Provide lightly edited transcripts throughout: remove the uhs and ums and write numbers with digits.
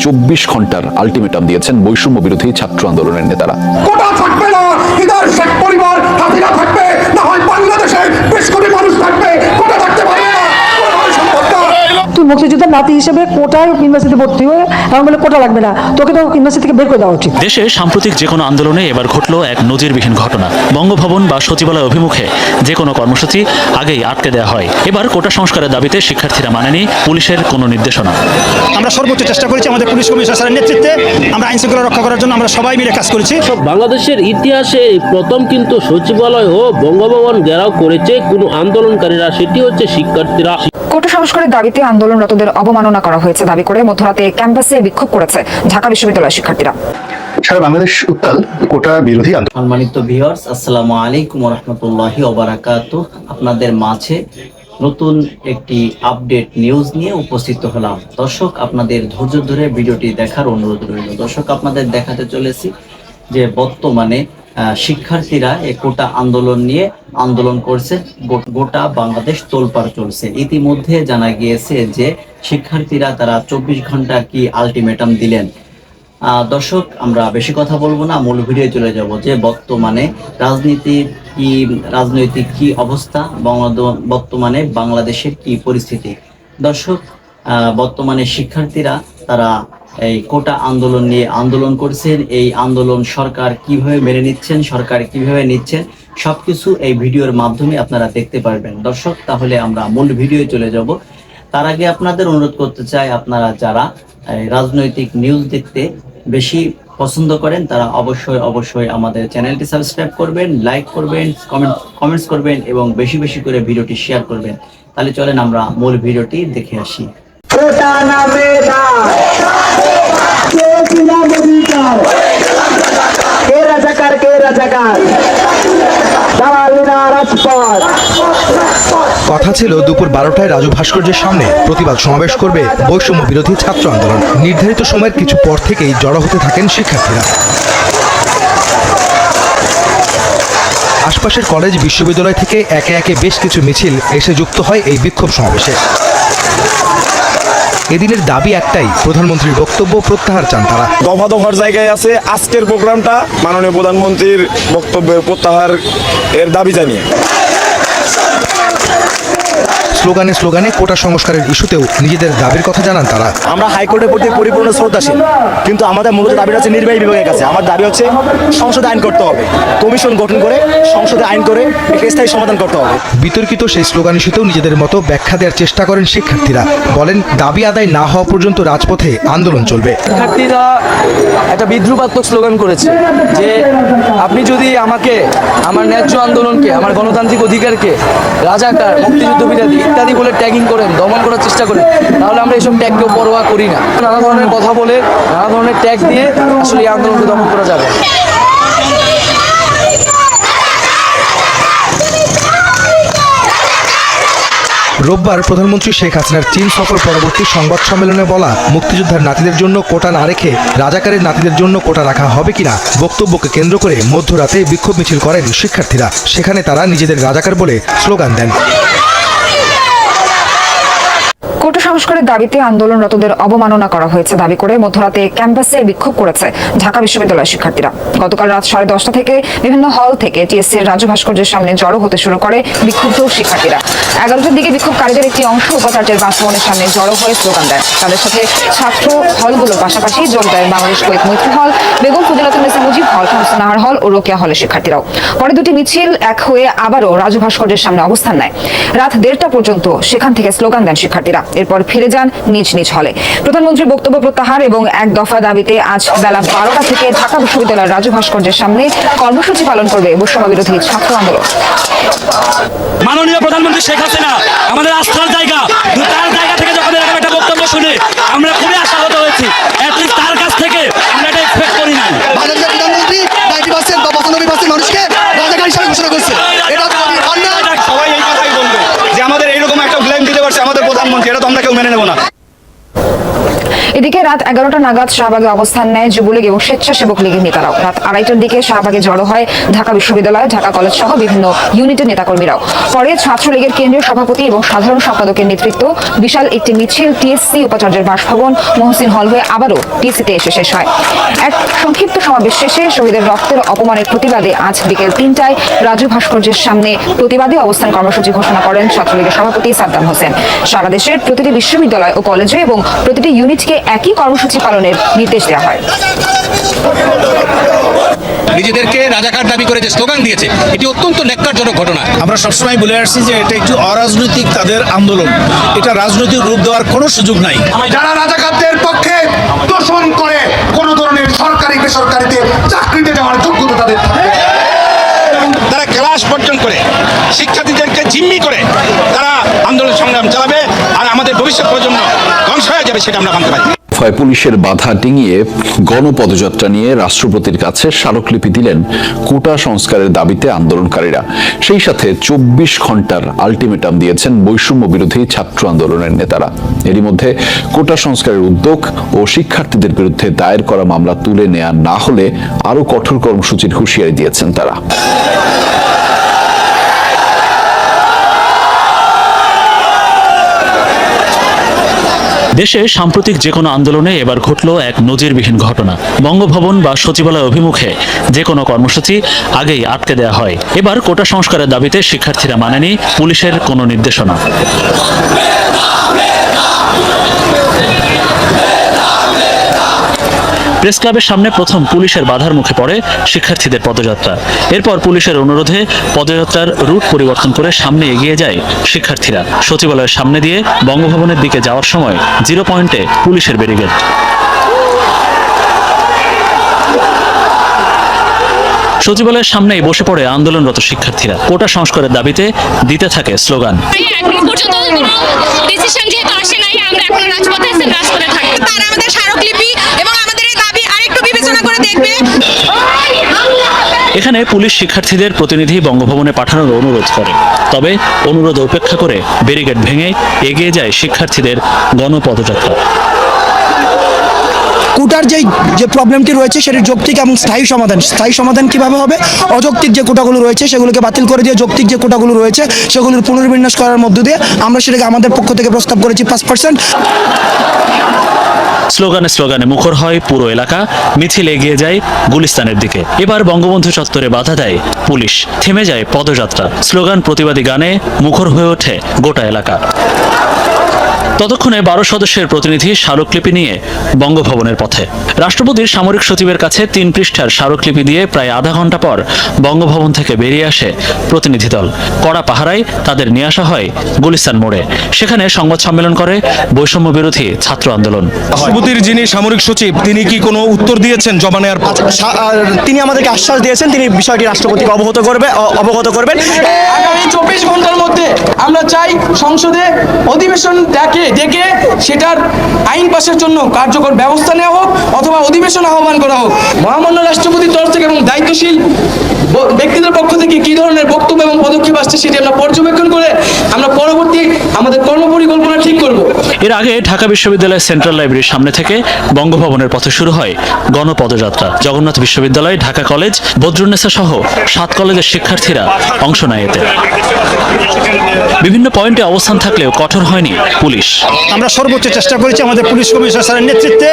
চব্বিশ ঘন্টার আলটিমেটাম দিয়েছেন বৈষম্য বিরোধী ছাত্র আন্দোলনের নেতারা। কোটা থাকবে না, ইদার শেখ পরিবার হাসিনা থাকবে, না হয় বাংলাদেশে 20 কোটি মানুষ থাকবে, কোটা থাকতে পারে না। তুই মুক্তিযোদ্ধার নাতি হিসেবে কোটায় ইউনিভার্সিটি ভর্তি হয়ে এমন বলে কোটা লাগবে না, তোকে তো ইউনিভার্সিটি থেকে বের করে দেওয়া উচিত। দেশে সাম্প্রতিক যে কোনো আন্দোলনে এবার ঘটলো এক নজিরবিহীন ঘটনা। বঙ্গভবন বা সচিবালয় অভিমুখে যে কোনো কর্মসূচি আগেই আটকে দেওয়া হয়। এবার কোটা সংস্কারের দাবিতে শিক্ষার্থীরা মানেনি পুলিশের কোনো নির্দেশনা। আমরা সর্বোচ্চ চেষ্টা করেছি, আমাদের পুলিশ কমিশনার স্যারের নেতৃত্বে আমরা আইন শৃঙ্খলা রক্ষা করার জন্য আমরা সবাই মিলে কাজ করেছি। বাংলাদেশের ইতিহাসে প্রথম কিন্তু সচিবালয় ও বঙ্গভবন ঘেরাও করেছে কোনো আন্দোলনকারীরা, সেটি হচ্ছে শিক্ষার্থীরা। কোটা সংস্কারের দাবিতে আন্দোলনরতদের অবমাননা করা হয়েছে দাবি করে মধ্যরাতে ক্যাম্পাসে বিক্ষোভ করেছে ঢাকা বিশ্ববিদ্যালয়ের শিক্ষার্থীরা। সারা বাংলাদেশ উত্তাল কোটা বিরোধী আন্দোলন। সম্মানিত ভিউয়ার্স, আসসালামু আলাইকুম ওয়া রাহমাতুল্লাহি ওয়া বারাকাতুহু। আপনাদের মাঝে নতুন একটি আপডেট নিউজ নিয়ে উপস্থিত হলাম। দর্শক, আপনাদের ধৈর্য ধরে ভিডিওটি দেখার অনুরোধ রইল। দর্শক, আপনাদের দেখাতে চলেছি যে বর্তমানে শিক্ষার্থীরা এই কোটা আন্দোলন নিয়ে আন্দোলন করছে, গোটা বাংলাদেশ তোলপাড় চলছে। ইতিমধ্যে জানা গিয়েছে যে শিক্ষার্থীরা তারা 24 ঘন্টা কি আলটিমেটাম দিলেন। দর্শক, আমরা বেশি কথা বলবো না, মূল ভিডিও চলে যাব যে বর্তমানে রাজনৈতিক কি অবস্থা, বর্তমানে বাংলাদেশের কি পরিস্থিতি। দর্শক, বর্তমানে শিক্ষার্থীরা তারা এই কোটা আন্দোলন নিয়ে আন্দোলন করছেন। এই আন্দোলন সরকার কিভাবে মেনে নিচ্ছেন, সরকার কিভাবে নিচ্ছেন, সবকিছু এই ভিডিওর মাধ্যমে আপনারা দেখতে পারবেন। দর্শক, তাহলে আমরা মূল ভিডিও চলে যাব। তার আগে আপনাদের অনুরোধ করতে চাই, আপনারা যারা রাজনৈতিক নিউজ দেখতে বেশি পছন্দ করেন তারা অবশ্যই আমাদের চ্যানেলটি সাবস্ক্রাইব করবেন, লাইক করবেন, কমেন্টস করবেন এবং বেশি বেশি করে ভিডিওটি শেয়ার করবেন। তাহলে চলেন আমরা মূল ভিডিওটি দেখে আসি। কথা ছিল দুপুর 12টায় রাজু ভাস্কর্যের সামনে প্রতিবাদ সমাবেশ করবে বৈষম্য বিরোধী ছাত্র আন্দোলন। নির্ধারিত সময়ের কিছু পর থেকেই জড়ো হতে থাকেন শিক্ষার্থীরা। আশপাশের কলেজ, বিশ্ববিদ্যালয় থেকে একে একে বেশ কিছু মিছিল এসে যুক্ত হয় এই বিক্ষোভ সমাবেশে। এদিনের দাবি একটাই, প্রধানমন্ত্রীর বক্তব্য প্রত্যাহার চান তারা। দফা দফার জায়গায় আছে আজকের প্রোগ্রামটা মাননীয় প্রধানমন্ত্রীর বক্তব্যের প্রত্যাহার এর দাবি জানিয়ে। স্লোগানে কোটা সংস্কারের ইস্যুতেও নিজেদের দাবির কথা জানান তারা। আমরা হাইকোর্টের প্রতি পরিপূর্ণ শ্রদ্ধাশীল, কিন্তু আমাদের মূলত দাবিটা হচ্ছে নির্বাহী বিভাগের কাছে। আমার দাবি হচ্ছে সংসদে আইন করতে হবে, কমিশন গঠন করে সংসদে আইন করে একটা স্থায়ী সমাধান করতে হবে। বিতর্কিত সেই স্লোগান ইস্যুতেও নিজেদের মতো ব্যাখ্যা দেওয়ার চেষ্টা করেন শিক্ষার্থীরা। বলেন, দাবি আদায় না হওয়া পর্যন্ত রাজপথে আন্দোলন চলবে। শিক্ষার্থীরা একটা বিদ্রুপাত্মক স্লোগান করেছে যে আপনি যদি আমাকে, আমার ন্যায্য আন্দোলনকে, আমার গণতান্ত্রিক অধিকারকে রাজাকার, মুক্তিযুদ্ধ বিরোধী ইত্যাদি বলে ট্যাগিং করেন, দমন করার চেষ্টা করেন, তাহলে আমরা এসব ট্যাগকেও পরোয়া করি না। নানা ধরনের কথা বলে, নানা ধরনের ট্যাগ দিয়ে আসলে এই আন্দোলনকে দমন করা যাবে। রোববার প্রধানমন্ত্রী শেখ হাসিনার চীন সফর পরবর্তী সংবাদ সম্মেলনে বলা, মুক্তিযোদ্ধার নাতিদের জন্য কোটা না রেখে রাজাকারের নাতিদের জন্য কোটা রাখা হবে কিনা বক্তব্যকে কেন্দ্র করে মধ্যরাতে বিক্ষোভ মিছিল করেন শিক্ষার্থীরা। সেখানে তারা নিজেদের রাজাকার বলে স্লোগান দেন। কোটা সংস্কারের দাবিতে আন্দোলনরতদের অবমাননা করা হয়েছে দাবি করে মধ্যরাতে ক্যাম্পাসে বিক্ষোভ করেছে ঢাকা বিশ্ববিদ্যালয়ের শিক্ষার্থীরা। গতকাল রাত 10:30 থেকে বিভিন্ন হল থেকে টিএসসির রাজু ভাস্কর্যের সামনে জড়ো হতে শুরু করে বিক্ষুব্ধ শিক্ষার্থীরা। 11টার দিকে বিক্ষোভকারীদের একটি অংশ উপাচার্যের বাসভবনের সামনে জড়ো হয়ে স্লোগান দেয়। তাদের সাথে ছাত্র হলগুলোর পাশাপাশি যোগ দেয় বাংলাদেশ কুয়েত মৈত্রী হল, বেগম ফজিলাতুন্নেসা মুজিব হল, শামসুন্নাহার হল ও রোকেয়া হলের শিক্ষার্থীরাও। পরে দুটি মিছিল এক হয়ে আবারও রাজু ভাস্কর্যের সামনে অবস্থান নেয়। রাত 1:30 পর্যন্ত সেখান থেকে স্লোগান দেন শিক্ষার্থীরা। এরপর ফিরে যান নিজ নিজ হলে। প্রধানমন্ত্রীর বক্তব্য প্রত্যাহার এবং এক দফা দাবিতে আজ বেলা 12টা থেকে ঢাকা বিশ্ববিদ্যালয়ের রাজু ভাস্কর্যের সামনে কর্মসূচি পালন করবে বৈষম্য বিরোধী ছাত্র আন্দোলন। মাননীয় প্রধানমন্ত্রী শেখ হাসিনা আমাদের আস্থার জায়গা, তার জায়গা থেকে যখন এরকম একটা বক্তব্য শুনে আমরা খুবই আশাহত হয়েছি। অ্যাটলিস্ট তার কাছ থেকে আমরা এটা এক্সপেক্ট করি না। মাননীয় প্রধানমন্ত্রী 90% বা 95% মানুষকে রাজাকার হিসেবে ঘোষণা করছে। এটা সবাই এই কথাই বলবে যে আমাদের এইরকম একটা ব্লেম দিতে পারছে আমাদের প্রধানমন্ত্রী, এটা তো আমরা কেউ মেনে নেব না। এদিকে রাত 11টা নাগাদ শাহবাগে অবস্থান নেয় যুবলীগ এবং স্বেচ্ছাসেবক লীগের নেতারাও। রাত 2:30টার দিকে শাহবাগে জড়ো হয় ঢাকা বিশ্ববিদ্যালয়, ঢাকা কলেজ সহ বিভিন্ন ইউনিটের নেতাকর্মীরাও। পরে ছাত্রলীগের কেন্দ্রীয় সভাপতি এবং সাধারণ সম্পাদকের নেতৃত্ব বিশাল একটি মিছিল টিএসসি উপাচার্যের বাসভবন মহসিন হল হয়ে আবারও টিএসসিতে এসে শেষ হয়। এক সংক্ষিপ্ত সমাবেশ শেষে শহীদের রক্তের অপমানের প্রতিবাদে আজ বিকেল 3টায় রাজু ভাস্কর্যের সামনে প্রতিবাদী অবস্থান কর্মসূচি ঘোষণা করেন ছাত্রলীগের সভাপতি সাদ্দাম হোসেন। সারা দেশের প্রতিটি বিশ্ববিদ্যালয় ও কলেজে এবং প্রতিটি ইউনিটকে একই কর্মসূচি পালনের নির্দেশ দেওয়া হয়। নিজেদেরকে রাজাকার দাবি করে যে স্লোগান দিয়েছে, এটি অত্যন্ত ন্যাক্কারজনক ঘটনা। আমরা সবসময় বলে আসছি যে এটা একটু অরাজনৈতিক তাদের আন্দোলন, এটা রাজনৈতিক রূপ দেওয়ার কোনো সুযোগ নাই। যারা রাজাকারদের পক্ষে দোষণ করে কোন ধরনের সরকারি বেসরকারিতে চাকরিতে যাওয়ার যোগ্যতা তাদের থাকে। তারা ক্লাস বর্জন করে শিক্ষার্থীদেরকে জিম্মি করে তারা আন্দোলন সংগ্রাম চালাবে, আর আমাদের ভবিষ্যৎ প্রজন্ম ধ্বংস হয়ে যাবে, সেটা আমরা মানতে পারি। পুলিশের বাধা ডিঙিয়ে গণপদযাত্রা নিয়ে রাষ্ট্রপতির কাছে স্মারকলিপি দিলেন কোটা সংস্কারের দাবিতে আন্দোলনকারীরা। সেই সাথে 24 ঘন্টার আলটিমেটাম দিয়েছেন বৈষম্য বিরোধী ছাত্র আন্দোলনের নেতারা। এরই মধ্যে কোটা সংস্কারের উদ্যোগ ও শিক্ষার্থীদের বিরুদ্ধে দায়ের করা মামলা তুলে নেওয়া না হলে আরো কঠোর কর্মসূচির হুঁশিয়ারি দিয়েছেন তারা। দেশে সাম্প্রতিক যে কোনো আন্দোলনে এবার ঘটল এক নজিরবিহীন ঘটনা। বঙ্গভবন বা সচিবালয় অভিমুখে যে কোনো কর্মসূচি আগেই আটকে দেওয়া হয়। এবার কোটা সংস্কারের দাবিতে শিক্ষার্থীরা মানেনি পুলিশের কোনো নির্দেশনা। প্রেস ক্লাবের সামনে প্রথম পুলিশের বাধার মুখে পড়ে শিক্ষার্থীদের পদযাত্রা। এরপর পুলিশের অনুরোধে পদযাত্রার রুট পরিবর্তন করে সামনে এগিয়ে যায় শিক্ষার্থীরা। সচিবালয়ের সামনে দিয়ে বঙ্গভবনের দিকে যাওয়ার সময় 0 পয়েন্টে পুলিশের ব্যারিকেড। সচিবালয়ের সামনেই বসে পড়ে আন্দোলনরত শিক্ষার্থীরা। কোটা সংস্কারের দাবিতে দিতে থাকে স্লোগান। এখানে পুলিশ শিক্ষার্থীদের প্রতিনিধি বঙ্গভবনে পাঠানোর অনুরোধ করে, তবে অনুরোধ উপেক্ষা করে ব্যারিকেড ভেঙে এগিয়ে যায় শিক্ষার্থীদের গণপদযাত্রা। কোটার যে প্রবলেমটি রয়েছে সেটির যৌক্তিক এবং স্থায়ী সমাধান কিভাবে হবে? অযৌক্তিক যে কোটাগুলো রয়েছে সেগুলোকে বাতিল করে দিয়ে যৌক্তিক যে কোটাগুলো রয়েছে সেগুলোর পুনর্বিন্যাস করার মধ্য দিয়ে আমরা সেটাকে আমাদের পক্ষ থেকে প্রস্তাব করেছি 5%। স্লোগানে স্লোগানে মুখর হয় পুরো এলাকা। মিছিল এগিয়ে যায় গুলিস্তানের দিকে। এবার বঙ্গবন্ধু চত্বরে বাধা দেয় পুলিশ, থেমে যায় পদযাত্রা। স্লোগান প্রতিবাদী গানে মুখর হয়ে ওঠে গোটা এলাকা। ততক্ষণে 12 সদস্যের প্রতিনিধি স্মারকলিপি নিয়ে বঙ্গভবনের পথে। রাষ্ট্রপতির সামরিক সচিবের কাছে 3 পৃষ্ঠার স্মারকলিপি দিয়ে প্রায় আধা ঘন্টা পর বঙ্গভবন থেকে বেরিয়ে আসে প্রতিনিধি দল। কড়া পাহারায় তাদের নিয়ে আসা হয় গুলিস্তান মোড়ে। সেখানে সংবাদ সম্মেলন করে বৈষম্য বিরোধী ছাত্র আন্দোলন। রাষ্ট্রপতির যিনি সামরিক সচিব, তিনি কি কোনো উত্তর দিয়েছেন জমা নেওয়ার পর? তিনি আমাদেরকে আশ্বাস দিয়েছেন তিনি বিষয়টি রাষ্ট্রপতিকে অবগত করবেন। আগামী 24 ঘন্টার মধ্যে আমরা চাই সংসদে অধিবেশন ডেকে সেটার আইন পাশের জন্য কার্যকর ব্যবস্থা নেওয়া হোক অথবা অধিবেশন আহ্বান করা হোক। মহামান্য রাষ্ট্রপতির তরফ থেকে এবং দায়িত্বশীল ব্যক্তিদের পক্ষ থেকে কি ধরনের বক্তব্য এবং পদক্ষেপ আসছে সেটি আমরা পর্যবেক্ষণ করে আমরা পরবর্তী আমাদের কর্মপরিকল্পনা ঠিক করব। এর আগে ঢাকা বিশ্ববিদ্যালয়ের সেন্ট্রাল লাইব্রেরির সামনে থেকে বঙ্গভবনের পথে শুরু হয় গণপদযাত্রা। জগন্নাথ বিশ্ববিদ্যালয়, ঢাকা কলেজ, বদরুন্নেসা সহ 7 কলেজের শিক্ষার্থীরা অংশ নেয় এতে। বিভিন্ন পয়েন্টে অবস্থান থাকলেও কঠোর হয়নি পুলিশ। আমরা সর্বোচ্চ চেষ্টা করেছি আমাদের পুলিশ কমিশনার স্যারের নেতৃত্বে।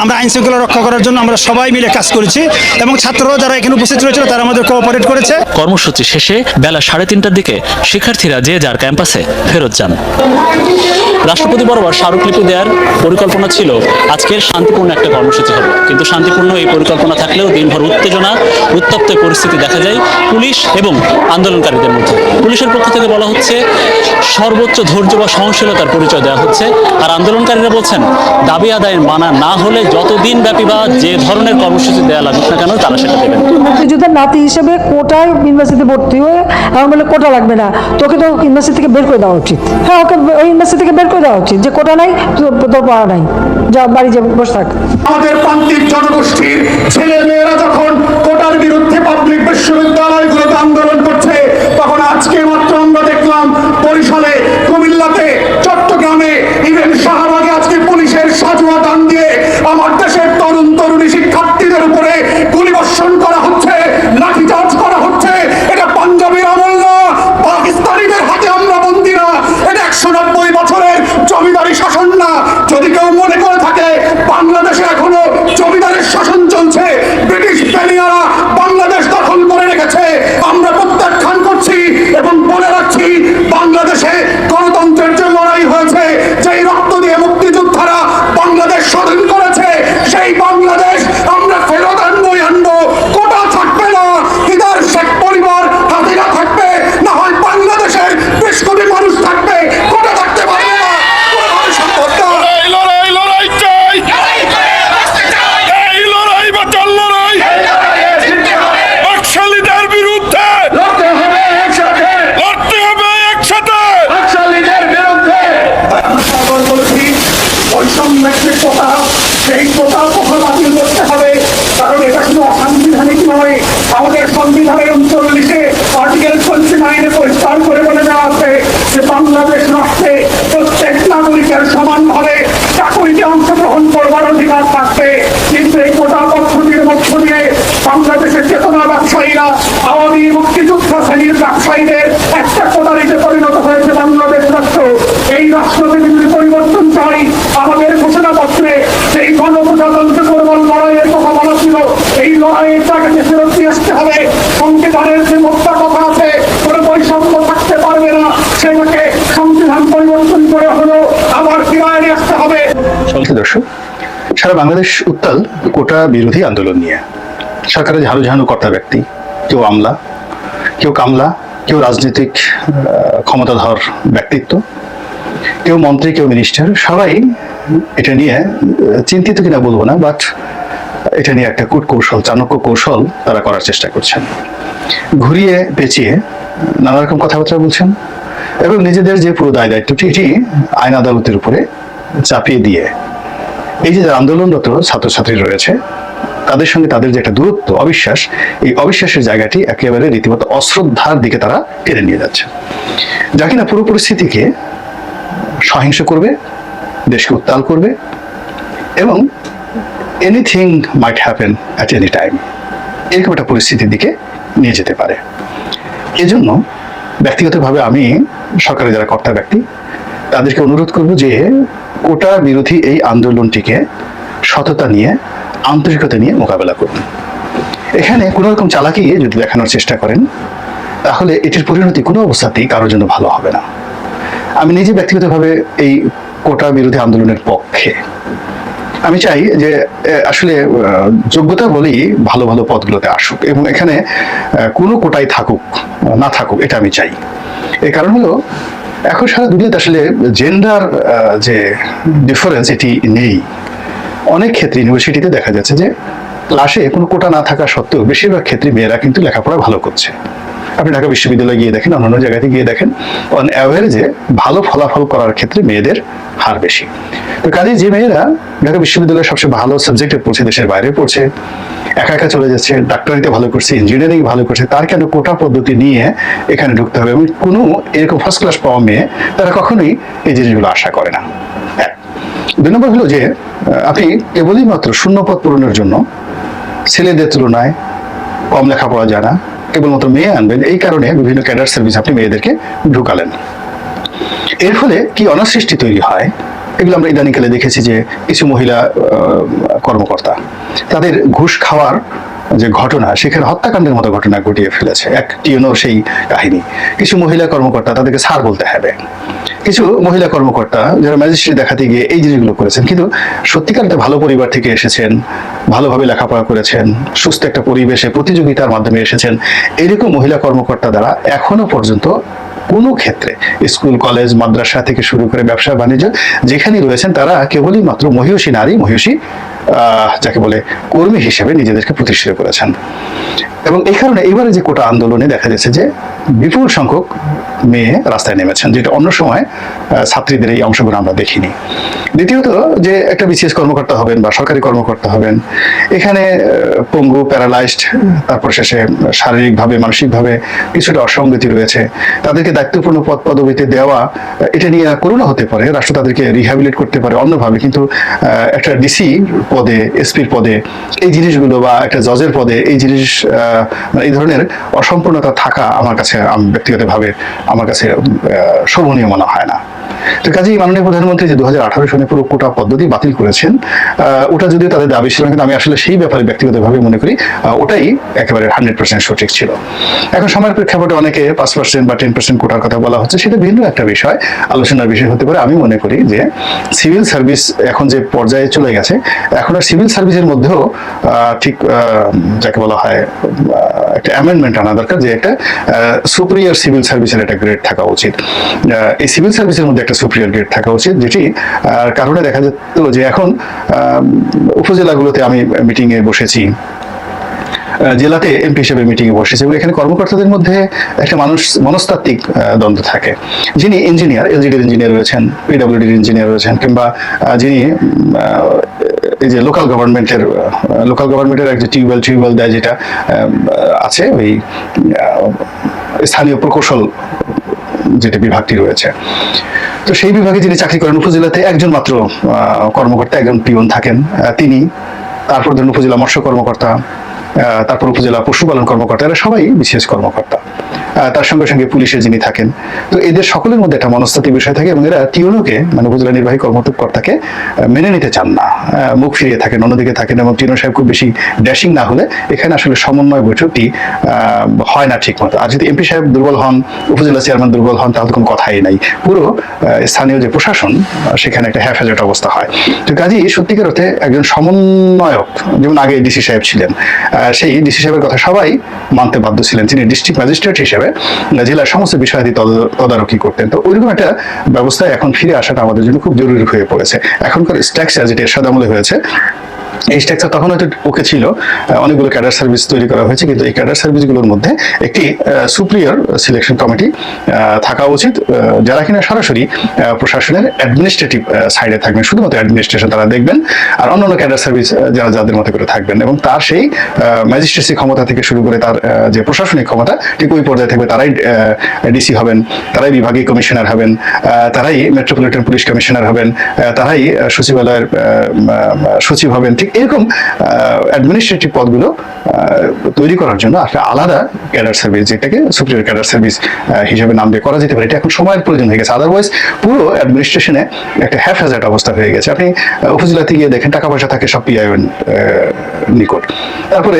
আমরা আইন শৃঙ্খলা রক্ষা করার জন্য আমরা সবাই মিলে কাজ করেছি এবং ছাত্ররা যারা এখানে উপস্থিত রয়েছিল তারা আমাদের কোঅপারেট করেছে। কর্মসূচি শেষে বেলা 3:30টার দিকে শিক্ষার্থীরা যে যার ক্যাম্পাসে ফেরত যান। রাষ্ট্রপতি বরাবর স্মারকলিপি দেওয়ার পরিকল্পনা ছিল আজকের শান্তিপূর্ণ একটা কর্মসূচি হবে, কিন্তু শান্তিপূর্ণ এই পরিকল্পনা থাকলেও দিনভর উত্তেজনা, উত্তপ্ত পরিস্থিতি দেখা যায় পুলিশ এবং আন্দোলনকারীদের মধ্যে। পুলিশের পক্ষ থেকে বলা হচ্ছে সর্বোচ্চ ধৈর্য বা সহনশীলতার পরিচয় দেওয়া হচ্ছে, আর আন্দোলনকারীরা বলছেন দাবি আদায়ের মানা না হলে যতদিন ব্যাপী বা যে ধরনের কর্মসূচি দেওয়া লাগুক না কেন তারা সেটা দেবেন। মুক্তিযোদ্ধার নাতি হিসেবে কোটায় ইউনিভার্সিটিতে ভর্তি হয়ে আমার বলে কোটা লাগবে না, তোকে তো ইউনিভার্সিটি থেকে বের করে দেওয়া উচিত। হ্যাঁ, ওকে ওই ইউনিভার্সিটি থেকে বের করে দেওয়া উচিত, যে কোটা নাই তোর পড়া নাই, যা বাড়ি যে বসে থাক। আমাদের প্রান্তিক জনগোষ্ঠীর ছেলে মেয়েরা যখন কোটার বিরুদ্ধে পাবলিক বিশ্ববিদ্যালয়গুলোতে আন্দোলন করছে, তখন আজকে মাত্র আমরা দেখলাম বরিশালে, কুমিল্লাতে, চট্টগ্রামে, ইভেন শাহবাগে আজকে পুলিশের সাজুয়া দান দিয়ে থাকছে, প্রত্যেক নাগরিকের সমানভাবে চাকরিতে অংশগ্রহণ করবার অধিকার থাকবে। কিন্তু এই কোটা পদ্ধতির মধ্য দিয়ে বাংলাদেশের চেতনা ব্যবসায়ীরা, আওয়ামী মুক্তিযুদ্ধ শ্রেণীর ব্যবসায়ীদের একটা কোটারিতে পরিণত হয়েছে বাংলাদেশ রাষ্ট্র। এই রাষ্ট্রকে যদি পরিবর্তন চাই, আমাদের ঘোষণাপত্রে সেই গণপ্রজাতন্ত্র দুর্বল লড়াইয়ের কথা বলা ছিল, এই লড়াইয়ের জায়গাকে ফেরত নিয়ে আসতে হবে। সংবিধানের যে মোদ্দা কথা আছে, কোনো বৈষম্য থাকতে পারবে না, সেটাকে সংবিধান পরিবর্তন করে হলো আবার ফিরায় নিয়ে আসতে হবে। দর্শক, সারা বাংলাদেশ উত্তাল কোটা বিরোধী আন্দোলন নিয়ে। সরকারের ঝাড়ু ঝাড়ু কর্তা ব্যক্তি, কেউ আমলা, কেউ কামলা, কেউ রাজনৈতিক ক্ষমতাধর ব্যক্তিত্ব, কেউ মন্ত্রী, কেউ মিনিস্টার, সবাই এটা নিয়ে চিন্তিত কিনা বলবো না, বাট এটা নিয়ে একটা কূটকৌশল, চাণক্য কৌশল তারা করার চেষ্টা করছেন। ঘুরিয়ে পেঁচিয়ে নানা রকম কথাবার্তা বলছেন এবং নিজেদের যে পুরো দায় দায়িত্বটি এটি আইন আদালতের উপরে চাপিয়ে দিয়ে এই যে আন্দোলনরত ছাত্রছাত্রী রয়েছে তাদের সঙ্গে তাদের যে একটা দূরত্ব, অবিশ্বাস, এই অবিশ্বাসের জায়গাটি একেবারে রীতিমতো অশ্রদ্ধার দিকে তারা টেনে নিয়ে যাচ্ছে, যা কিনা পুরো পরিস্থিতিকে সহিংস করবে, দেশকে উত্তাল করবে এবং anything might happen at any time, এরকম একটা পরিস্থিতির দিকে নিয়ে যেতে পারে। এজন্য ব্যক্তিগতভাবে আমি সরকারের যারা কর্তা ব্যক্তি তাদেরকে অনুরোধ করব যে কোটা বিরোধী এই আন্দোলনটিকে সততা নিয়ে, আন্তরিকতা নিয়ে মোকাবেলা করুন। এখানে কোনো রকম চালাকি যদি দেখানোর চেষ্টা করেন তাহলে এটির পরিণতি কোনো অবস্থাতেই কারোর জন্য ভালো হবে না। আমি নিজে ব্যক্তিগতভাবে এই কোটা বিরোধী আন্দোলনের পক্ষে। আমি চাই যে আসলে যোগ্যতা বলেই ভালো ভালো পদগুলোতে আসুক এবং এখানে কোনো কোটাই থাকুক না থাকুক, এটা আমি চাই। এই কারণ হলো এখন সারা দুনিয়াতে আসলে জেন্ডার যে ডিফারেন্স এটি নেই। অনেক ক্ষেত্রে ইউনিভার্সিটিতে দেখা যাচ্ছে যে ক্লাসে কোনো কোটা না থাকা সত্ত্বেও বেশিরভাগ ক্ষেত্রে মেয়েরা কিন্তু লেখাপড়া ভালো করছে। আপনি ঢাকা বিশ্ববিদ্যালয়ে গিয়ে দেখেন, অন্যান্য জায়গাতে গিয়ে দেখেন, অন অ্যাভারেজে ভালো ফলাফল করার ক্ষেত্রে মেয়েদের হার বেশি। তো কাজে যে মেয়েরা ঢাকা বিশ্ববিদ্যালয়ে সবচেয়ে ভালো সাবজেক্টে পড়ছে, দেশের বাইরে পড়ছে, একা একা চলে যাচ্ছে, ডাক্তারিতে ভালো করছে, ইঞ্জিনিয়ারিং ভালো করছে, তার কেন কোটা পদ্ধতি নিয়ে এখানে ঢুকতে হবে? এবং কোনো এরকম ফার্স্ট ক্লাস পাওয়া মেয়ে তারা কখনোই এই জিনিসগুলো আশা করে না। এক, দুই নম্বর হলো যে আপনি কেবলই মাত্র শূন্যপদ পূরণের জন্য ছেলেদের তুলনায় কম লেখাপড়া জানা কেবলমাত্র মেয়ে আনবেন, এই কারণে বিভিন্ন ক্যাডার সার্ভিস আপনি মেয়েদেরকে ঢুকালেন। এর ফলে কি অনাসৃষ্টি তৈরি হয়, এগুলো আমরা ইদানিংকালে দেখেছি যে কিছু মহিলা কর্মকর্তা তাদের ঘুষ খাওয়ার যে ঘটনা, সেখানে হত্যাকাণ্ডের মতো ঘটনা ঘটিয়ে ফেলেছে। এক টিউনোর সেই কাহিনী। কিছু মহিলা কর্মকর্তা তাদেরকে স্যার বলতে হবে, কিছু মহিলা কর্মকর্তা যারা ম্যাজিস্ট্রেট দেখাতে গিয়ে এই জিনিসগুলো করেছেন, কিন্তু সত্যিকার একটা ভালো পরিবার থেকে এসেছেন, ভালোভাবে লেখাপড়া করেছেন, সুস্থ একটা পরিবেশে প্রতিযোগিতার মাধ্যমে এসেছেন, এরকম মহিলা কর্মকর্তা দ্বারা এখনো পর্যন্ত কোনো ক্ষেত্রে স্কুল, কলেজ, মাদ্রাসা থেকে শুরু করে ব্যবসা বাণিজ্য যেখানে রয়েছেন তারা কেবলই মাত্র মহিষী নারী, মহিষী যাকে বলে কর্মী হিসেবে নিজেদেরকে প্রতিষ্ঠিত করেছেন। এবং এই কারণে এবারে যে কোটা আন্দোলনে দেখা যাচ্ছে যে বিপুল সংখ্যক মেয়ে রাস্তায় নেমেছেন, যেটা অন্য সময় ছাত্রীদের এই অংশগ্রহণ আমরা দেখিনি। দ্বিতীয়ত যে একটা বিসিএস কর্মকর্তা হবেন বা সরকারি কর্মকর্তা হবেন, এখানে পঙ্গু, প্যারালাইজড, তারপর শেষে শারীরিকভাবে মানসিকভাবে কিছুটা অসঙ্গতি রয়েছে, তাদেরকে দায়িত্বপূর্ণ পদ পদবিতে দেওয়া, এটা নিয়ে করুণা হতে পারে, রাষ্ট্র তাদেরকে রিহ্যাবিলিট করতে পারে অন্যভাবে, কিন্তু একটা ডিসি পদে, এসপির পদে এই জিনিসগুলো বা একটা জজের পদে এই জিনিস, এই ধরনের অসম্পূর্ণতা থাকা আমার কাছে ব্যক্তিগতভাবে আমার কাছে শোভনীয় মনে হয় না। তো কাজেই মাননীয় প্রধানমন্ত্রী যে 2018 সনে পুরো কোটা পদ্ধতি বাতিল করেছেন, ওটা যদিও তাদের দাবি ছিল, কিন্তু আমি আসলে সেই ব্যাপারে ব্যক্তিগতভাবে মনে করি ওটাই একেবারে 100% সঠিক ছিল। এখন সময়ের প্রেক্ষাপটে অনেকে 5% বা 10% কোটার কথা বলা হচ্ছে, সেটা ভিন্ন একটা বিষয়, আলোচনার বিষয় হতে পারে। আমি মনে করি যে সিভিল সার্ভিস এখন যে পর্যায়ে চলে গেছে, এখন আর সিভিল সার্ভিসের মধ্যেও ঠিক যাকে বলা হয় একটা অ্যামেন্ডমেন্ট আনা দরকার, যে একটা সুপিরিয়র সিভিল সার্ভিসের একটা গ্রেড থাকা উচিত। এই সিভিল সার্ভিসের মধ্যে একটা সুপিরিয়র গ্রেড থাকা উচিত, যেটি কারণে দেখা যেত যে এখন উপজেলাগুলোতে আমি মিটিংয়ে বসেছি, জেলাতে এমপি হিসেবে মিটিং এ বসেছে, এবং এখানে কর্মকর্তাদের মধ্যে একটা মনস্তাত্ত্বিক দ্বন্দ্ব থাকে। যিনি ইঞ্জিনিয়ার, এলজিডির ইঞ্জিনিয়ার রয়েছেন, পিডব্লিউডির ইঞ্জিনিয়ার রয়েছেন, কিংবা যিনি এই যে লোকাল গভর্নমেন্টের একটা টিউবওয়েল দেয় যেটা আছে, ওই স্থানীয় প্রকৌশল যেটা বিভাগটি রয়েছে। তো সেই বিভাগে যিনি চাকরি করেন, উপজেলাতে একজন মাত্র কর্মকর্তা, একজন পিয়ন থাকেন, তিনি, তারপর ধরুন উপজেলা মৎস্য কর্মকর্তা, তারপর উপজেলা পশুপালন কর্মকর্তা, এরা সবাই বিশেষ কর্মকর্তা। তার সঙ্গে সঙ্গে পুলিশের যিনি থাকেন। তো এদের সকলের মধ্যে একটা মনস্তাত্ত্বিক বিষয় থাকে এবং এরা টিওনোকে, মানে উপজেলা নির্বাহী কর্মকর্তাকে মেনে নিতে চান না, মুখ ফিরিয়ে থাকেন, অন্যদিকে থাকেন। এবং টিওনো সাহেব খুব বেশি ড্যাশিং না হলে এখানে আসলে সমন্বয় বৈঠকটি হয় না ঠিক মতো। আর যদি এমপি সাহেব দুর্বল হন, উপজেলা চেয়ারম্যান দুর্বল হন, তাহলে কোনো কথাই নাই। পুরো স্থানীয় যে প্রশাসন, সেখানে একটা হ্যাফাজত অবস্থা হয়। তো কাজেই সত্যিকার অর্থে একজন সমন্বয়ক, যেমন আগে ডিসি সাহেব ছিলেন, সেই ডিসি সাহেবের কথা সবাই মানতে বাধ্য ছিলেন। তিনি ডিস্ট্রিক্ট ম্যাজিস্ট্রেট হিসেবে জেলার সমস্ত বিষয়াদি তদারকি করতেন। তো ওইরকম একটা ব্যবস্থায় এখন ফিরে আসাটা আমাদের জন্য খুব জরুরি হয়ে পড়েছে। এখনকার স্ট্রাকচার যেটা এরশাদ আমলে হয়েছে, এই স্ট্রাকচার তখন হয়তো ওকে ছিল, অনেকগুলো ক্যাডার সার্ভিস তৈরি করা হয়েছে, কিন্তু এই ক্যাডার সার্ভিসগুলোর মধ্যে একটি সুপ্রিয়র সিলেকশন কমিটি থাকা উচিত, যারা কিনা সরাসরি প্রশাসনের অ্যাডমিনিস্ট্রেটিভ সাইডে থাকবেন, শুধুমাত্র অ্যাডমিনিস্ট্রেশন তারা দেখবেন, আর অন্যান্য ক্যাডার সার্ভিস যারা যাদের মতো করে থাকবেন। এবং তার সেই ম্যাজিস্ট্রেসি ক্ষমতা থেকে শুরু করে তার যে প্রশাসনিক ক্ষমতা, ঠিক ওই পর্যায়ে থাকবে। তারাই ডিসি হবেন, তারাই বিভাগীয় কমিশনার হবেন, তারাই মেট্রোপলিটন পুলিশ কমিশনার হবেন, তারাই সচিবালয়ের সচিব হবেন। ঠিক এরকম অ্যাডমিনিস্ট্রেটিভ পদগুলো তৈরি করার জন্য একটা আলাদা ক্যাডার সার্ভিস, যেটাকে সুপ্রিয়র ক্যাডার সার্ভিস হিসেবে নাম দিয়ে করা যেতে পারে। এটা এখন সময়ের প্রয়োজন হয়ে গেছে। আদারওয়াইজ পুরো অ্যাডমিনিস্ট্রেশনে একটা হ্যাফাজত অবস্থা হয়ে গেছে। আপনি উপজেলাতে গিয়ে দেখেন, টাকা পয়সা থাকে সব পিআইওর নিকট। তারপরে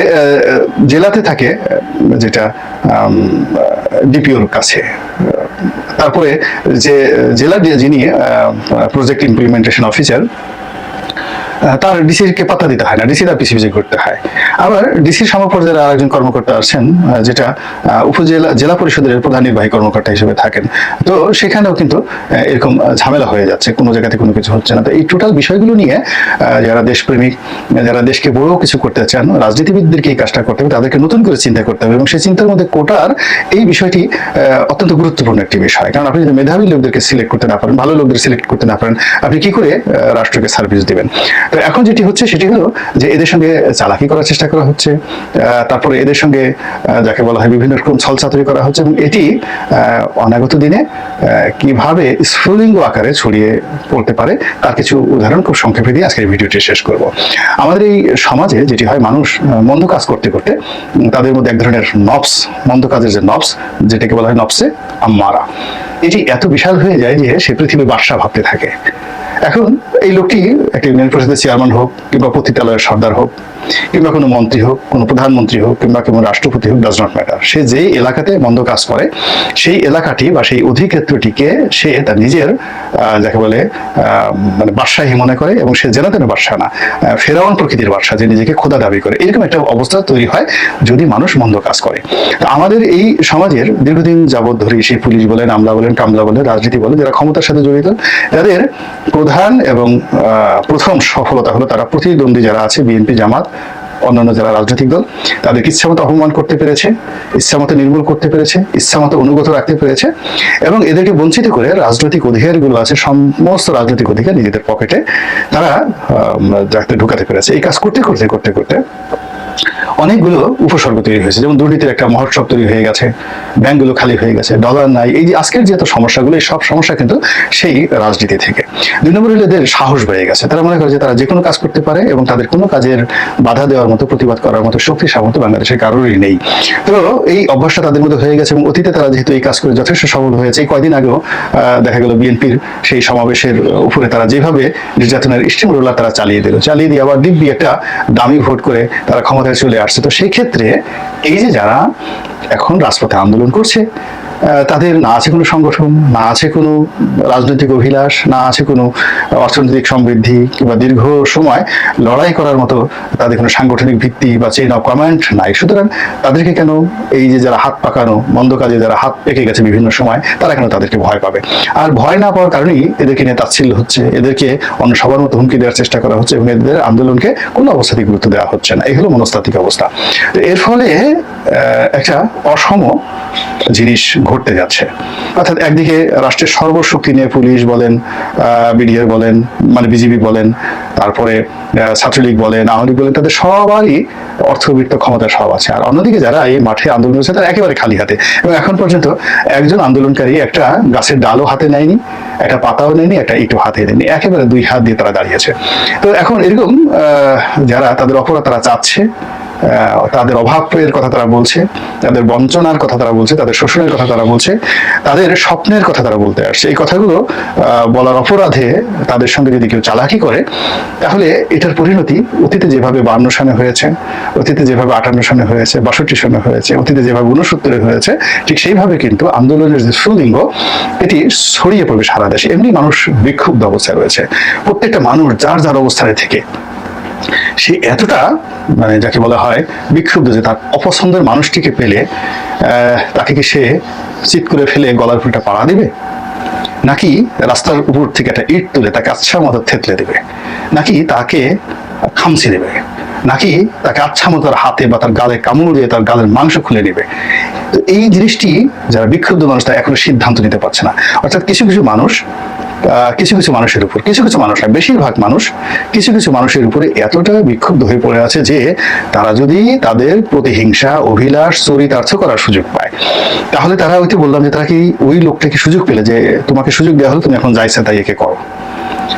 জেলাতে থাকে যেটা ডিপিওর কাছে। তারপরে যে জেলার যিনি প্রজেক্ট ইমপ্লিমেন্টেশন অফিসার, তার ডিসিকে পাত্তা দিতে হয় না, ডিসি তার পিছিয়ে করতে হয়। আবার ডিসির সমপর্যায়ের আরেকজন কর্মকর্তা আছেন, যেটা জেলা পরিষদের প্রধান নির্বাহী কর্মকর্তা হিসেবে থাকেন। তো সেখানেও কিন্তু এরকম ঝামেলা হয়ে যাচ্ছে, কোনো জায়গাতে কোনো কিছু হচ্ছে না। তো এই টোটাল বিষয়গুলো নিয়ে যারা দেশপ্রেমিক, যারা দেশকে বড় কিছু করতে চান, রাজনীতিবিদদেরকে এই কাজটা করতে হবে, তাদেরকে নতুন করে চিন্তা করতে হবে। এবং সেই চিন্তার মধ্যে কোটার এই বিষয়টি অত্যন্ত গুরুত্বপূর্ণ একটি বিষয়। কারণ আপনি যদি মেধাবী লোকদেরকে সিলেক্ট করতে না পারেন, ভালো লোকদের সিলেক্ট করতে না পারেন, আপনি কি করে রাষ্ট্রকে সার্ভিস দিবেন? তো এখন যেটি হচ্ছে সেটি হলো যে এদের সঙ্গে চালাকি করার চেষ্টা করা হচ্ছে, তারপরে এদের সঙ্গে যাকে বলা হয় বিভিন্ন রকম ছলচাতুরি করা হচ্ছে, এবং এটি অনাগত দিনে কিভাবে স্ফুলিঙ্গ আকারে ছড়িয়ে পড়তে পারে তার কিছু উদাহরণ খুব সংক্ষেপে দিয়ে আজকের ভিডিওটি শেষ করব। আমাদের এই সমাজে যেটি হয়, মানুষ মন্দ কাজ করতে করতে তাদের মধ্যে এক ধরনের নফস, মন্দ কাজের যে নফস, যেটাকে বলা হয় নফসে আম্মারা, এটি এত বিশাল হয়ে যায় যে সে পৃথিবীর বাদশা ভাবতে থাকে। এখন এই লোকটি একটা ইউনিয়ন পরিষদের চেয়ারম্যান হোক, কিংবা পতিতালয়ের সর্দার হোক, কিংবা কোনো মন্ত্রী হোক, কোনো প্রধানমন্ত্রী হোক, কিংবা কোনো রাষ্ট্রপতি হোক, ডাজ নট ম্যাটার। সে যেই এলাকাতে মন্দ কাজ করে, সেই এলাকাটি বা সেই অধিক্ষেত্রটিকে সে তার নিজের যাকে বলে মানে বাদশাহী মনে করে, এবং সে যেন তেন বাদশাহ না, ফেরাউন প্রকৃতির বাদশাহ, যে নিজেকে খোদা দাবি করে। এরকম একটা অবস্থা তৈরি হয় যদি মানুষ মন্দ কাজ করে। আমাদের এই সমাজের দীর্ঘদিন যাবৎ ধরে সেই পুলিশ বলেন, আমলা বলেন, কামলা বলেন, রাজনীতি বলেন, যারা ক্ষমতার সাথে জড়িত, তাদের প্রধান এবং প্রথম সফলতা হলো তারা প্রতিদ্বন্দ্বী যারা আছে, বিএনপি, জামাত, অন্যান্য যারা রাজনৈতিক দল, তাদেরকে ইচ্ছামতো অপমান করতে পেরেছে, ইচ্ছামতো নির্মূল করতে পেরেছে, ইচ্ছামতো অনুগত রাখতে পেরেছে, এবং এদেরকে বঞ্চিত করে রাজনৈতিক অধিকারগুলো আছে, সমস্ত রাজনৈতিক অধিকার নিজেদের পকেটে তারা ঢুকাতে পেরেছে। এই কাজ করতে করতে করতে করতে অনেকগুলো উপসর্গ তৈরি হয়েছে। যেমন দুর্নীতির একটা মহোৎসব তৈরি হয়ে গেছে, ব্যাংকগুলো খালি হয়ে গেছে, ডলার নাই। এই যে আজকের যে এত সমস্যাগুলো, এই সব সমস্যা কিন্তু সেই রাজনীতি থেকে। 2 নম্বর হলো এদের সাহস বেড়ে গেছে। তারা মনে করে যে তারা যে কোনো কাজ করতে পারে, এবং তাদের কোনো কাজের বাধা দেওয়ার মতো, প্রতিবাদ করার মতো শক্তি সামর্থ্য বাংলাদেশের কারোরই নেই। তো এই অভ্যাসটা তাদের মধ্যে হয়ে গেছে, এবং অতীতে তারা যেহেতু এই কাজ করে যথেষ্ট সফল হয়েছে, এই কয়দিন আগেও দেখা গেল বিএনপির সেই সমাবেশের উপরে তারা যেভাবে নির্যাতনের স্টিম রোলার তারা চালিয়ে দিয়ে আবার দিব্যি একটা দামি ভোট করে তারা ক্ষমতায় চলে আসছে। তো সেই ক্ষেত্রে এই যে যারা এখন রাজপথে আন্দোলন করছে, তাদের না আছে কোনো সংগঠন, না আছে কোনো রাজনৈতিক অভিলাষ, না আছে কোনো অর্থনৈতিক সমৃদ্ধি, কিংবা দীর্ঘ সময় লড়াই করার মতো তাদের কোনো সাংগঠনিক ভিত্তি বা চেইন অফ কমান্ড নাই। সুতরাং তাদেরকে কেন এই যে যারা হাত পাকানো, মন্দ কাজে যারা হাত পেকে গেছে বিভিন্ন সময়, তারা কেন তাদেরকে ভয় পাবে? আর ভয় না পাওয়ার কারণেই এদেরকে নিয়ে তাচ্ছিল্য হচ্ছে, এদেরকে অন্য সবার মতো হুমকি দেওয়ার চেষ্টা করা হচ্ছে, এবং এদের আন্দোলনকে কোনো অবস্থাতেই গুরুত্ব দেওয়া হচ্ছে না। এই হলো মনস্তাত্ত্বিক অবস্থা। এর ফলে একটা অসম জিনিস ঘটতে যাচ্ছে। অর্থাৎ একদিকে রাষ্ট্রের সর্বশক্তি নিয়ে পুলিশ বলেন, বিডিআর বলেন, মানে বিজিবি বলেন, তারপরে ছাত্রলীগ বলেন, আওয়ামী লীগ বলেন, তাদের সবারই অর্থবিত্ত ক্ষমতা সব আছে। আর অন্যদিকে যারা এই মাঠে আন্দোলন করেছে তারা একেবারে খালি হাতে, এবং এখন পর্যন্ত একজন আন্দোলনকারী একটা গাছের ডালও হাতে নেয়নি, একটা পাতাও নেয়নি, একটা ইটও হাতে নেয়নি, একেবারে দুই হাত দিয়ে তারা দাঁড়িয়েছে। তো এখন এরকম যারা তাদের অপরাধ তারা চাচ্ছে, তাদের অভাবের কথা তারা বলছে, তাদের বঞ্চনার কথা তারা বলছে, তাদের শোষণের কথা তারা বলছে, তাদের স্বপ্নের কথা তারা বলতে আসছে। এই কথাগুলো বলার অপরাধে তাদের সঙ্গে যদি কেউ চালাকি করে, তাহলে এটার পরিণতি অতীতে যেভাবে 52 সনে হয়েছে, অতীতে যেভাবে 58 সনে হয়েছে, 62 সনে হয়েছে, অতীতে যেভাবে 69 হয়েছে, ঠিক সেইভাবে কিন্তু আন্দোলনের যে সুলিঙ্গ এটি ছড়িয়ে পড়বে সারা দেশে। এমনি মানুষ বিক্ষুব্ধ অবস্থায় রয়েছে, প্রত্যেকটা মানুষ যার যার অবস্থানে থেকে সে এতটা মানে যাকে বলা হয় বিক্ষুব্ধ যে তার অপছন্দের মানুষটিকে পেলে তাকে কি সে চিৎ করে ফেলে গলার ফুলটা পাড়া দিবে, নাকি রাস্তার উপর থেকে একটা ইট তুলে তাকে আচ্ছা মতো থেতলে দেবে, নাকি তাকে খামচি দেবে, নাকি তাকে আচ্ছা মতো তার হাতে বা তার গালে কামড় দিয়ে তার গালের মাংস খুলে নেবে। তো এই জিনিসটি যারা বিক্ষুব্ধ মানুষ তারা এখনো সিদ্ধান্ত নিতে পারছে না। অর্থাৎ কিছু কিছু মানুষের উপর, কিছু কিছু মানুষ না, বেশিরভাগ মানুষ কিছু কিছু মানুষের উপরে এতটা বিক্ষুব্ধ হয়ে পড়ে আছে যে তারা যদি তাদের প্রতিহিংসা, অভিলাষ, চরিতার্থ করার সুযোগ পায়, তাহলে তারা ওইতে বললাম যে তারা কি ওই লোকটাকে সুযোগ পেলে যে তোমাকে সুযোগ দেওয়া হলো, তুমি এখন যাইছে তাই একে করো,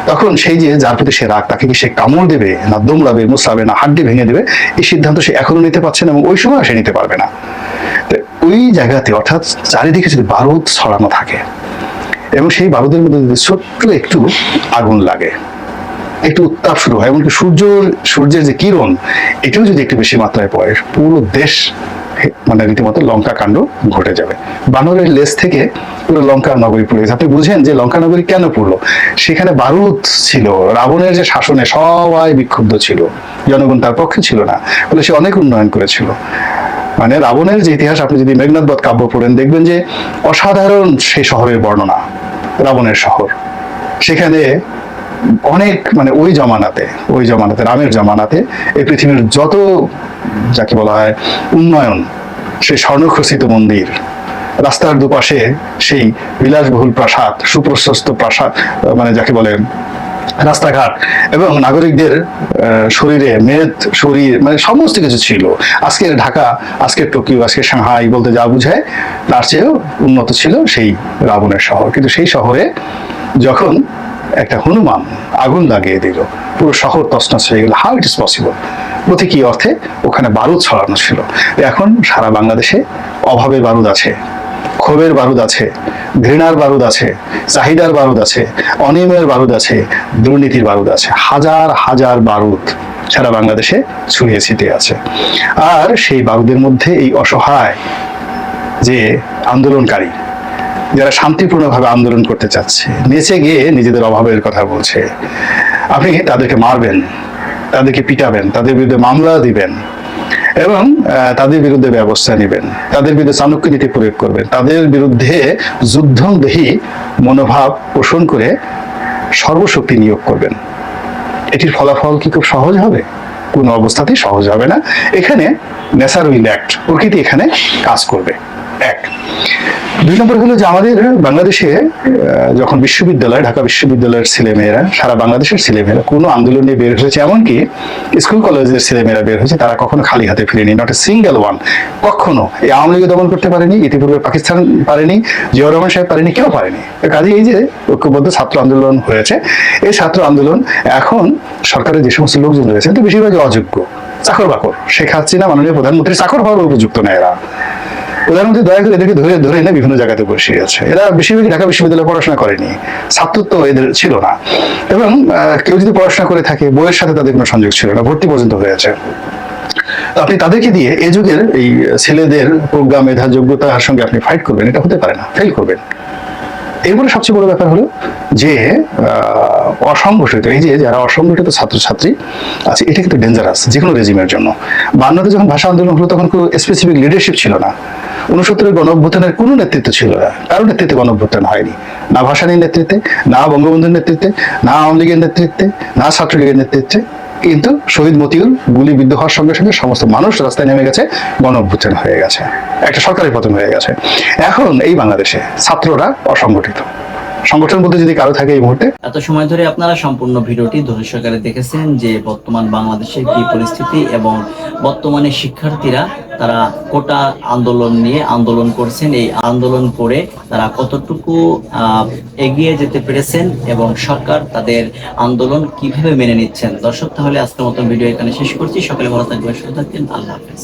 তখন সেই যে যার প্রতি সে রাগ তাকে কি সে কামড় দেবে, না দমড়াবে, মুসরাবে, না হাড্ডি ভেঙে দেবে, এই সিদ্ধান্ত সে এখনো নিতে পারছে না, এবং ওই সময় সে নিতে পারবে না। তো ওই জায়গাতে অর্থাৎ চারিদিকে যদি বারুদ ছড়ানো থাকে এবং সেই বারুদের মধ্যে যদি ছোট্ট একটু আগুন লাগে, একটু উত্তাপ শুরু হয়, এমনকি সূর্যের যে কিরণ এটাও যদি একটু বেশি মাত্রায় পড়ে, পুরো দেশ মানে রীতিমতো লঙ্কা কাণ্ড ঘটে যাবে। বানরের লেজ থেকে পুরো লঙ্কা নগরী পুড়ে গেছে। আপনি বুঝেন যে লঙ্কা নগরী কেন পুড়লো? সেখানে বারুদ ছিল, রাবণের যে শাসনে সবাই বিক্ষুব্ধ ছিল, জনগণ তার পক্ষে ছিল না বলে সে অনেক উন্নয়ন করেছিল। মানে রাবণের যে ইতিহাস আপনি যদি মেঘনাদ বধ কাব্য পড়েন দেখবেন যে অসাধারণ সেই শহরের বর্ণনা, রাবণের শহর। সেখানে অনেক মানে ওই জমানাতে রামের জমানাতে এই পৃথিবীর যত যাকে বলা হয় উন্নয়ন, সেই স্বর্ণখচিত মন্দির, রাস্তার দুপাশে সেই বিলাসবহুল প্রাসাদ, সুপ্রশস্ত প্রাসাদ, মানে যাকে বলে রাস্তাঘাট, এবং নাগরিকদের শরীরে মেদ শরীর মানে সমস্ত কিছু ছিল। আজকের ঢাকা, আজকের টোকিও, আজকের সাংহাই বলতে যা বুঝায় তার চেয়েও উন্নত ছিল সেই রাবণের শহর। কিন্তু সেই শহরে যখন একটা হনুমান আগুন লাগিয়ে দিল, পুরো শহর তছনছ হয়ে গেল। How it is possible? প্রতীকী অর্থে ওখানে বারুদ ছড়ানো ছিল। এখন সারা বাংলাদেশে অভাবের বারুদ আছে, ক্ষোভের বারুদ আছে, ঘৃণার বারুদ আছে, চাহিদার বারুদ আছে, অনিয়মের বারুদ আছে, দুর্নীতির বারুদ আছে, হাজার হাজার বারুদ সারা বাংলাদেশে ছড়িয়ে ছিটিয়ে আছে। আর সেই বারুদের মধ্যে এই অসহায় যে আন্দোলনকারী, যারা শান্তিপূর্ণভাবে আন্দোলন করতে চাচ্ছে, নেচে গিয়ে নিজেদের অভাবের কথা বলছে, আপনি তাদেরকে মারবেন, তাদেরকে পিটাবেন, তাদের বিরুদ্ধে মামলা দিবেন এবং তাদের বিরুদ্ধে ব্যবস্থা নেবেন, তাদের বিরুদ্ধে চাণক্য নীতি প্রয়োগ করবেন, তাদের বিরুদ্ধে যুদ্ধদেহী মনোভাব পোষণ করে সর্বশক্তি নিয়োগ করবেন। এটির ফলাফল কি খুব সহজ হবে? কোনো অবস্থাতেই সহজ হবে না। এখানে নেচার উইল অ্যাক্ট, প্রকৃতি এখানে কাজ করবে। এক। দুই নম্বর হলো যে আমাদের বাংলাদেশে যখন বিশ্ববিদ্যালয়, ঢাকা বিশ্ববিদ্যালয়ের ছেলেমেয়েরা, সারা বাংলাদেশের ছেলেমেয়েরা কোনো আন্দোলনে বের হয়েছে, এমনকি স্কুল কলেজের ছেলেমেয়েরা বের হয়েছে, তারা কখনো খালি হাতে ফিরেনি, নট এ সিঙ্গেল ওয়ান। কখনো এই আওয়ামী লীগ দমন করতে পারেনি, ইতিপূর্বে পাকিস্তান পারেনি, জিয়াউর রহমান সাহেব পারেনি, কেউ পারেনি। কাজে এই যে ঐক্যবদ্ধ ছাত্র আন্দোলন হয়েছে, এই ছাত্র আন্দোলন এখন সরকারের যে সমস্ত লোকজন রয়েছে তো বেশিরভাগই অযোগ্য, চাকর বাকর। শেখ হাসিনা মাননীয় প্রধানমন্ত্রী চাকর হওয়ার উপযুক্ত না এরা। প্রধানমন্ত্রী দয়া করে এদেরকে ধরে এনে বিভিন্ন জায়গাতে বসিয়ে আছে। এরা বেশিরভাগই ঢাকা বিশ্ববিদ্যালয়ে পড়াশোনা করেনি, ছাত্রত্ব এদের ছিল না, এবং কেউ যদি পড়াশোনা করে থাকে বইয়ের সাথে তাদের কোনো সংযোগ ছিল না, ভর্তি পর্যন্ত হয়েছে। আপনি তাদেরকে দিয়ে এই যুগের এই ছেলেদের প্রজ্ঞা, মেধা, যোগ্যতার সঙ্গে আপনি ফাইট করবেন, এটা হতে পারে না, ফেল করবেন। এরপরে সবচেয়ে বড় ব্যাপার হলো যে অসংগঠিত, এই যে যারা অসংগঠিত ছাত্রছাত্রী আছে, এটা কিন্তু ডেঞ্জারাস যে কোনো রেজিমের জন্য। 52-তে যখন ভাষা আন্দোলন হলো তখন কোনো স্পেসিফিক লিডারশিপ ছিল না। 69-এর গণঅভ্যুত্থানের কোনো নেতৃত্ব ছিল না, কারো নেতৃত্বে গণঅভ্যুত্থান হয়নি, না ভাসানীর নেতৃত্বে, না বঙ্গবন্ধুর নেতৃত্বে, না আওয়ামী লীগের নেতৃত্বে, না ছাত্রলীগের নেতৃত্বে। কিন্তু শহীদ মতিউর গুলিবিদ্ধ হওয়ার সঙ্গে সঙ্গে সমস্ত মানুষ রাস্তায় নেমে গেছে, গণঅভ্যুত্থান হয়ে গেছে, একটা সরকারি পতন হয়ে গেছে। এখন এই বাংলাদেশে ছাত্ররা অসংগঠিত, সংগঠন বলতে যদি কারো থাকে এই মুহূর্তে। এত সময় ধরে আপনারা সম্পূর্ণ ভিডিওটি ধৈর্য সহকারে দেখেছেন যে বর্তমান বাংলাদেশের কি পরিস্থিতি এবং বর্তমানে শিক্ষার্থীরা তারা কোটা আন্দোলন নিয়ে আন্দোলন করছেন, এই আন্দোলন করে তারা কতটুকু এগিয়ে যেতে পেরেছেন এবং সরকার তাদের আন্দোলন কিভাবে মেনে নিচ্ছেন। দর্শক, তাহলে আজকের মতো ভিডিও এখানে শেষ করছি। সকলে ভালো থাকবেন, সুস্থ থাকবেন, আল্লাহ হাফেজ।